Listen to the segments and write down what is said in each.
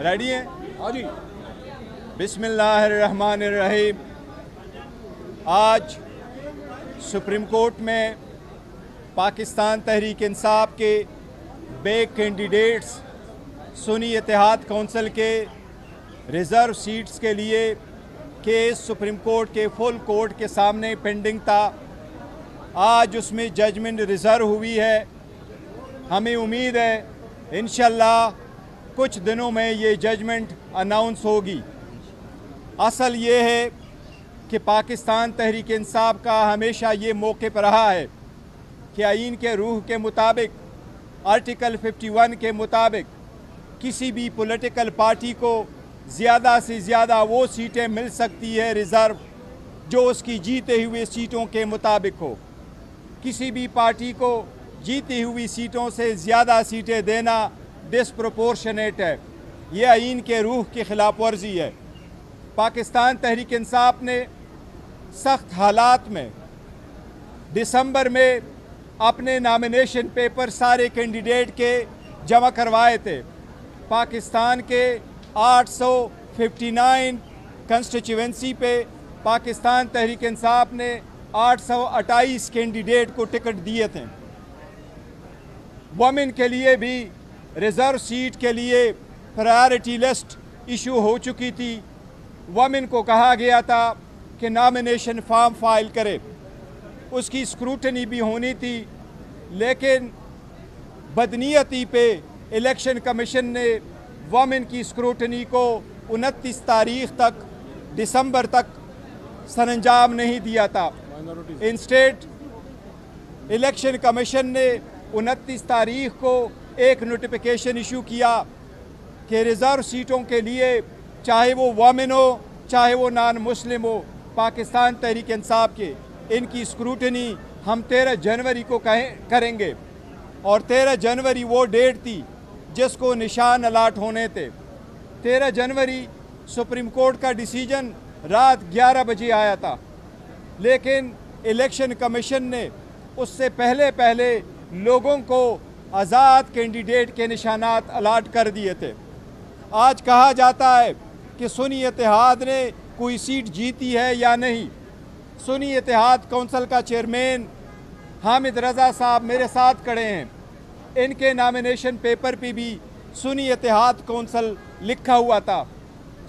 Ready हैं? हाँ जी। बिस्मिल्लाहिर्रहमानिर्रहीम। आज सुप्रीम कोर्ट में पाकिस्तान तहरीक इंसाफ के बे कैंडिडेट्स सुन्नी इत्तेहाद कौंसिल के रिज़र्व सीट्स के लिए केस सुप्रीम कोर्ट के फुल कोर्ट के सामने पेंडिंग था। आज उसमें जजमेंट रिज़र्व हुई है। हमें उम्मीद है इंशाल्लाह कुछ दिनों में ये जजमेंट अनाउंस होगी। असल ये है कि पाकिस्तान तहरीक इंसाफ का हमेशा ये मौक़िफ़ रहा है कि आईन के रूह के मुताबिक आर्टिकल 51 के मुताबिक किसी भी पॉलिटिकल पार्टी को ज़्यादा से ज़्यादा वो सीटें मिल सकती है रिज़र्व जो उसकी जीते हुए सीटों के मुताबिक हो। किसी भी पार्टी को जीती हुई सीटों से ज़्यादा सीटें देना डिस्प्रोपोर्शनेट है। ये आईन के रूह की खिलाफ वर्जी है। पाकिस्तान तहरीक इंसाफ ने सख्त हालात में दिसंबर में अपने नामिनेशन पेपर सारे कैंडिडेट के जमा करवाए थे। पाकिस्तान के 859 कंस्टिट्यूएंसी पे पाकिस्तान तहरीक इंसाफ ने 828 कैंडिडेट को टिकट दिए थे। वमेन के लिए भी रिज़र्व सीट के लिए प्रायोरिटी लिस्ट इशू हो चुकी थी। वमेन को कहा गया था कि नॉमिनेशन फॉर्म फाइल करे, उसकी स्क्रूटनी भी होनी थी, लेकिन बदनीयती पे इलेक्शन कमीशन ने वमेन की स्क्रूटनी को 29 तारीख तक दिसंबर तक सरंजाम नहीं दिया था। इंस्टेड इलेक्शन कमीशन ने 29 तारीख को एक नोटिफिकेशन इशू किया कि रिज़र्व सीटों के लिए चाहे वो वमेन हो चाहे वो नॉन मुस्लिम हो, पाकिस्तान तहरीक इंसाफ के इनकी स्क्रूटनी हम 13 जनवरी को करेंगे। और 13 जनवरी वो डेट थी जिसको निशान अलाट होने थे। 13 जनवरी सुप्रीम कोर्ट का डिसीजन रात 11 बजे आया था, लेकिन इलेक्शन कमीशन ने उससे पहले लोगों को आज़ाद कैंडिडेट के निशानात अलाट कर दिए थे। आज कहा जाता है कि सुन्नी इत्तेहाद ने कोई सीट जीती है या नहीं। सुन्नी इत्तेहाद कौंसिल का चेयरमैन हामिद रज़ा साहब मेरे साथ खड़े हैं। इनके नामिनेशन पेपर पे भी सुन्नी इत्तेहाद कौंसिल लिखा हुआ था,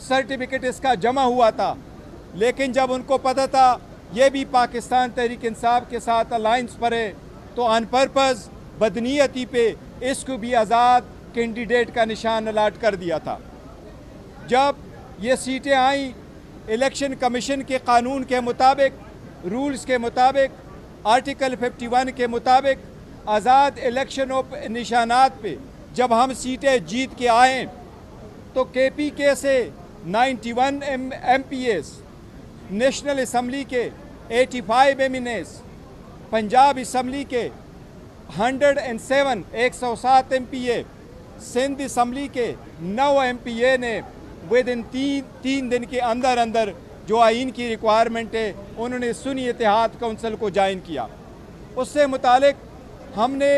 सर्टिफिकेट इसका जमा हुआ था, लेकिन जब उनको पता था ये भी पाकिस्तान तहरीक इंसाफ के साथ अलायंस पर है तो ऑन पर्पज़ बदनीयती पे इसको भी आज़ाद कैंडिडेट का निशान अलाट कर दिया था। जब ये सीटें आई, इलेक्शन कमीशन के कानून के मुताबिक, रूल्स के मुताबिक, आर्टिकल 51 के मुताबिक आज़ाद इलेक्शन ऑफ निशानात पे जब हम सीटें जीत के आए तो KPK से 91 MPs, नेशनल असम्बली के 85 MNs, पंजाब असम्बली के 107 MPA, सिंध असम्बली के 9 MPA ने विद इन तीन दिन के अंदर जो आइन की रिक्वायरमेंट है उन्होंने सुन्नी इत्तेहाद कौंसिल को ज्वाइन किया। उससे मुतालिक हमने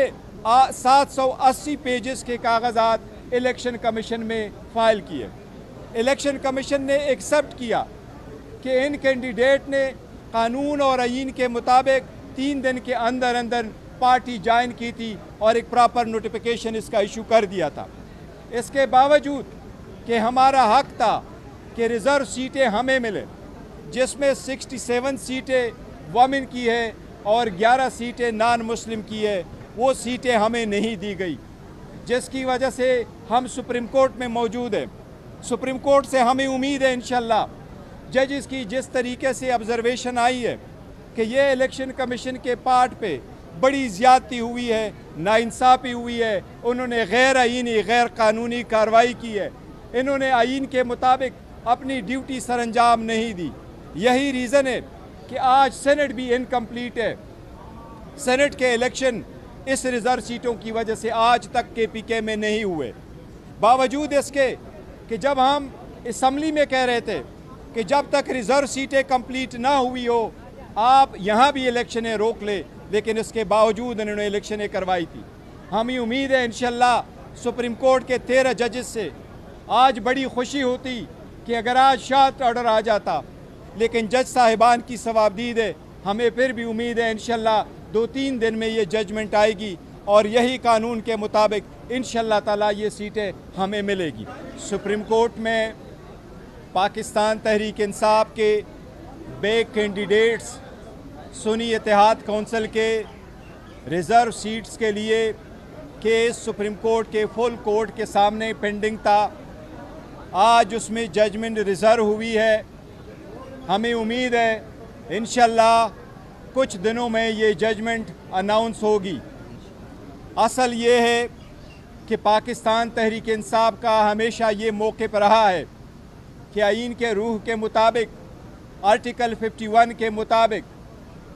780 पेजेस के कागजात इलेक्शन कमीशन में फ़ाइल किए। इलेक्शन कमीशन ने एक्सेप्ट किया कि इन कैंडिडेट ने कानून और आइन के मुताबिक 3 दिन के अंदर पार्टी ज्वाइन की थी और एक प्रॉपर नोटिफिकेशन इसका इशू कर दिया था। इसके बावजूद कि हमारा हक था कि रिज़र्व सीटें हमें मिले, जिसमें 67 सीटें वमेन की है और 11 सीटें नॉन मुस्लिम की है, वो सीटें हमें नहीं दी गई, जिसकी वजह से हम सुप्रीम कोर्ट में मौजूद हैं। सुप्रीम कोर्ट से हमें उम्मीद है इंशाल्लाह जजेस की जिस तरीके से ऑब्जर्वेशन आई है कि ये इलेक्शन कमीशन के पार्ट पे बड़ी ज़्यादती हुई है, नाइंसाफ़ी हुई है, उन्होंने गैर आईनी गैर कानूनी कार्रवाई की है, इन्होंने आइन के मुताबिक अपनी ड्यूटी सरंजाम नहीं दी। यही रीज़न है कि आज सेनेट भी इनकम्प्लीट है। सेनेट के इलेक्शन इस रिज़र्व सीटों की वजह से आज तक KPK में नहीं हुए। बावजूद इसके कि जब हम असम्बली में कह रहे थे कि जब तक रिज़र्व सीटें कंप्लीट ना हुई हो आप यहाँ भी इलेक्शनें रोक ले, लेकिन इसके बावजूद इन्होंने इलेक्शनें करवाई थी। हमें उम्मीद है इंशाल्लाह सुप्रीम कोर्ट के 13 जजेस से आज बड़ी खुशी होती कि अगर आज शार्ट ऑर्डर आ जाता, लेकिन जज साहिबान की सवाबदीद है। हमें फिर भी उम्मीद है इंशाल्लाह 2-3 दिन में ये जजमेंट आएगी और यही कानून के मुताबिक इंशाल्लाह ताला ये सीटें हमें मिलेगी। सुप्रीम कोर्ट में पाकिस्तान तहरीक इंसाफ के बे कैंडिडेट्स सुन्नी इत्तेहाद कौंसिल के रिज़र्व सीट्स के लिए केस सुप्रीम कोर्ट के फुल कोर्ट के सामने पेंडिंग था। आज उसमें जजमेंट रिज़र्व हुई है। हमें उम्मीद है इंशाल्लाह कुछ दिनों में ये जजमेंट अनाउंस होगी। असल ये है कि पाकिस्तान तहरीक इंसाफ का हमेशा ये मौक़िफ़ रहा है कि आईन के रूह के मुताबिक, आर्टिकल 51 के मुताबिक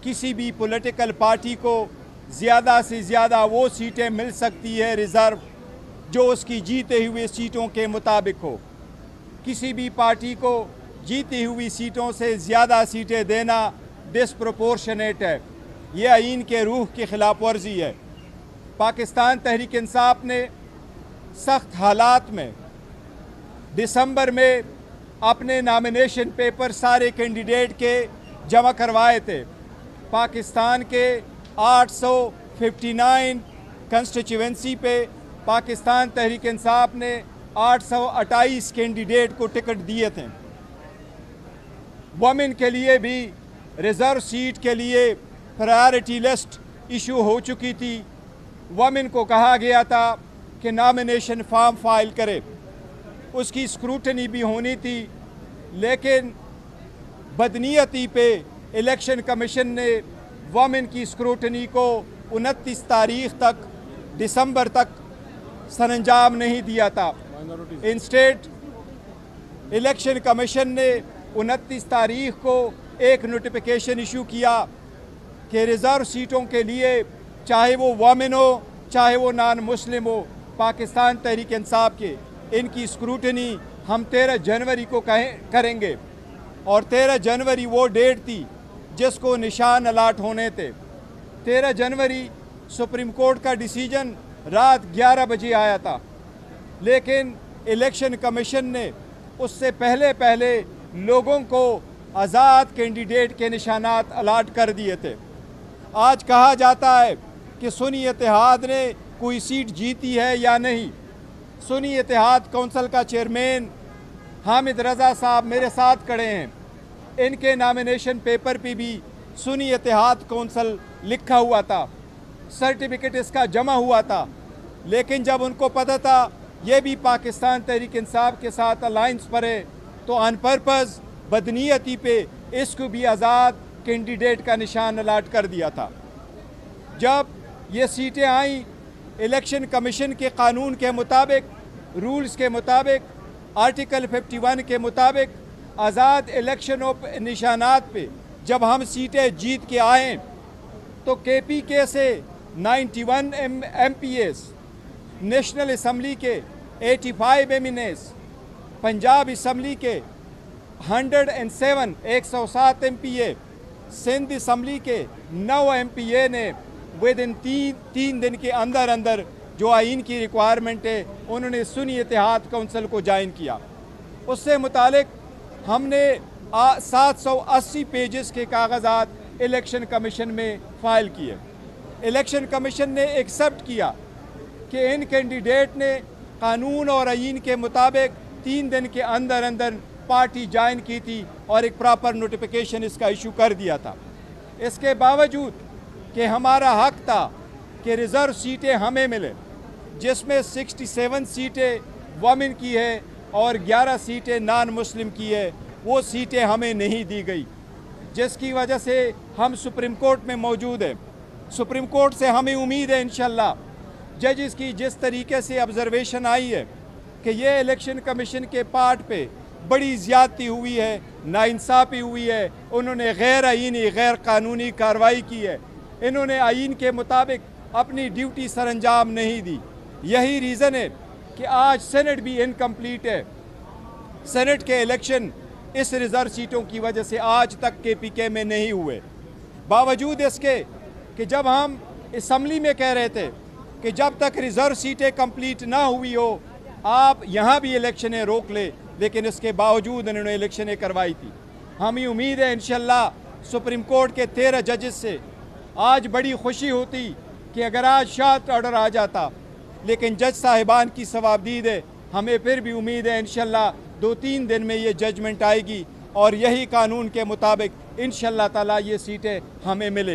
किसी भी पॉलिटिकल पार्टी को ज़्यादा से ज़्यादा वो सीटें मिल सकती है रिज़र्व जो उसकी जीते हुए सीटों के मुताबिक हो। किसी भी पार्टी को जीती हुई सीटों से ज़्यादा सीटें देना डिस्प्रोपोर्शनेट है। ये आईन के रूह की खिलाफ वर्जी है। पाकिस्तान तहरीक इंसाफ ने सख्त हालात में दिसंबर में अपने नामिनेशन पेपर सारे कैंडिडेट के जमा करवाए थे। पाकिस्तान के 859 कंस्टिट्यूएंसी पे पाकिस्तान तहरीक इंसाफ ने 828 कैंडिडेट को टिकट दिए थे। वुमेन के लिए भी रिज़र्व सीट के लिए प्रायोरिटी लिस्ट इशू हो चुकी थी। वुमेन को कहा गया था कि नामिनेशन फॉर्म फाइल करे, उसकी स्क्रूटनी भी होनी थी, लेकिन बदनीयती पे इलेक्शन कमीशन ने वुमेन की स्क्रूटनी को 29 तारीख तक दिसंबर तक सरंजाम नहीं दिया था। इंस्टेड इलेक्शन कमीशन ने 29 तारीख को एक नोटिफिकेशन इशू किया कि रिज़र्व सीटों के लिए चाहे वो वुमेन हो चाहे वो नॉन मुस्लिम हो, पाकिस्तान तहरीक इंसाफ के इनकी स्क्रूटनी हम 13 जनवरी को करेंगे। और 13 जनवरी वो डेट थी जिसको निशान अलाट होने थे। 13 जनवरी सुप्रीम कोर्ट का डिसीजन रात 11 बजे आया था, लेकिन इलेक्शन कमीशन ने उससे पहले लोगों को आज़ाद कैंडिडेट के निशानात अलाट कर दिए थे। आज कहा जाता है कि सुन्नी इत्तेहाद ने कोई सीट जीती है या नहीं। सुन्नी इत्तेहाद कौंसिल का चेयरमैन हामिद रज़ा साहब मेरे साथ खड़े हैं। इनके नामिनेशन पेपर पे भी सुन्नी इत्तेहाद कौंसिल लिखा हुआ था, सर्टिफिकेट इसका जमा हुआ था, लेकिन जब उनको पता था ये भी पाकिस्तान तहरीक इंसाफ के साथ अलायंस पर है तो ऑन पर्पज़ बदनीयती पे इसको भी आज़ाद कैंडिडेट का निशान अलाट कर दिया था। जब ये सीटें आई, इलेक्शन कमीशन के कानून के मुताबिक, रूल्स के मुताबिक, आर्टिकल 51 के मुताबिक आज़ाद इलेक्शन ऑफ निशानात पे जब हम सीटें जीत के आए तो KPK से 91 MPs, नेशनल असम्बली के 85 MNs, पंजाब असम्बली के 107 MPA, सिंध असम्बली के 9 MPA ने विद इन तीन दिन के अंदर जो आइन की रिक्वायरमेंट है उन्होंने सुन्नी इत्तेहाद कौंसिल को ज्वाइन किया। उससे मुतालिक हमने 780 पेजेस के कागजात इलेक्शन कमीशन में फ़ाइल किए। इलेक्शन कमीशन ने एक्सेप्ट किया कि इन कैंडिडेट ने कानून और आइन के मुताबिक 3 दिन के अंदर पार्टी ज्वाइन की थी और एक प्रॉपर नोटिफिकेशन इसका इशू कर दिया था। इसके बावजूद कि हमारा हक था कि रिज़र्व सीटें हमें मिले, जिसमें 67 सीटें वुमेन की है और 11 सीटें नॉन मुस्लिम की है, वो सीटें हमें नहीं दी गई, जिसकी वजह से हम सुप्रीम कोर्ट में मौजूद हैं। सुप्रीम कोर्ट से हमें उम्मीद है इंशाल्लाह जजेस की जिस तरीके से ऑब्जर्वेशन आई है कि ये इलेक्शन कमीशन के पार्ट पे बड़ी ज़्यादती हुई है, नाइंसाफ़ी हुई है, उन्होंने गैर आईनी गैर कानूनी कार्रवाई की है, इन्होंने आइन के मुताबिक अपनी ड्यूटी सरंजाम नहीं दी। यही रीज़न है कि आज सेनेट भी इनकम्प्लीट है। सेनेट के इलेक्शन इस रिज़र्व सीटों की वजह से आज तक KPK में नहीं हुए। बावजूद इसके कि जब हम असम्बली में कह रहे थे कि जब तक रिज़र्व सीटें कंप्लीट ना हुई हो आप यहाँ भी इलेक्शनें रोक ले, लेकिन इसके बावजूद इन्होंने इलेक्शनें करवाई थी। हमें उम्मीद है इंशाल्लाह सुप्रीम कोर्ट के 13 जजेस से आज बड़ी खुशी होती कि अगर आज शार्ट ऑर्डर आ जाता, लेकिन जज साहिबान की सवाबदीद है। हमें फिर भी उम्मीद है इंशाल्लाह 2-3 दिन में ये जजमेंट आएगी और यही कानून के मुताबिक इंशाल्लाह ताला ये सीटें हमें मिलेगी।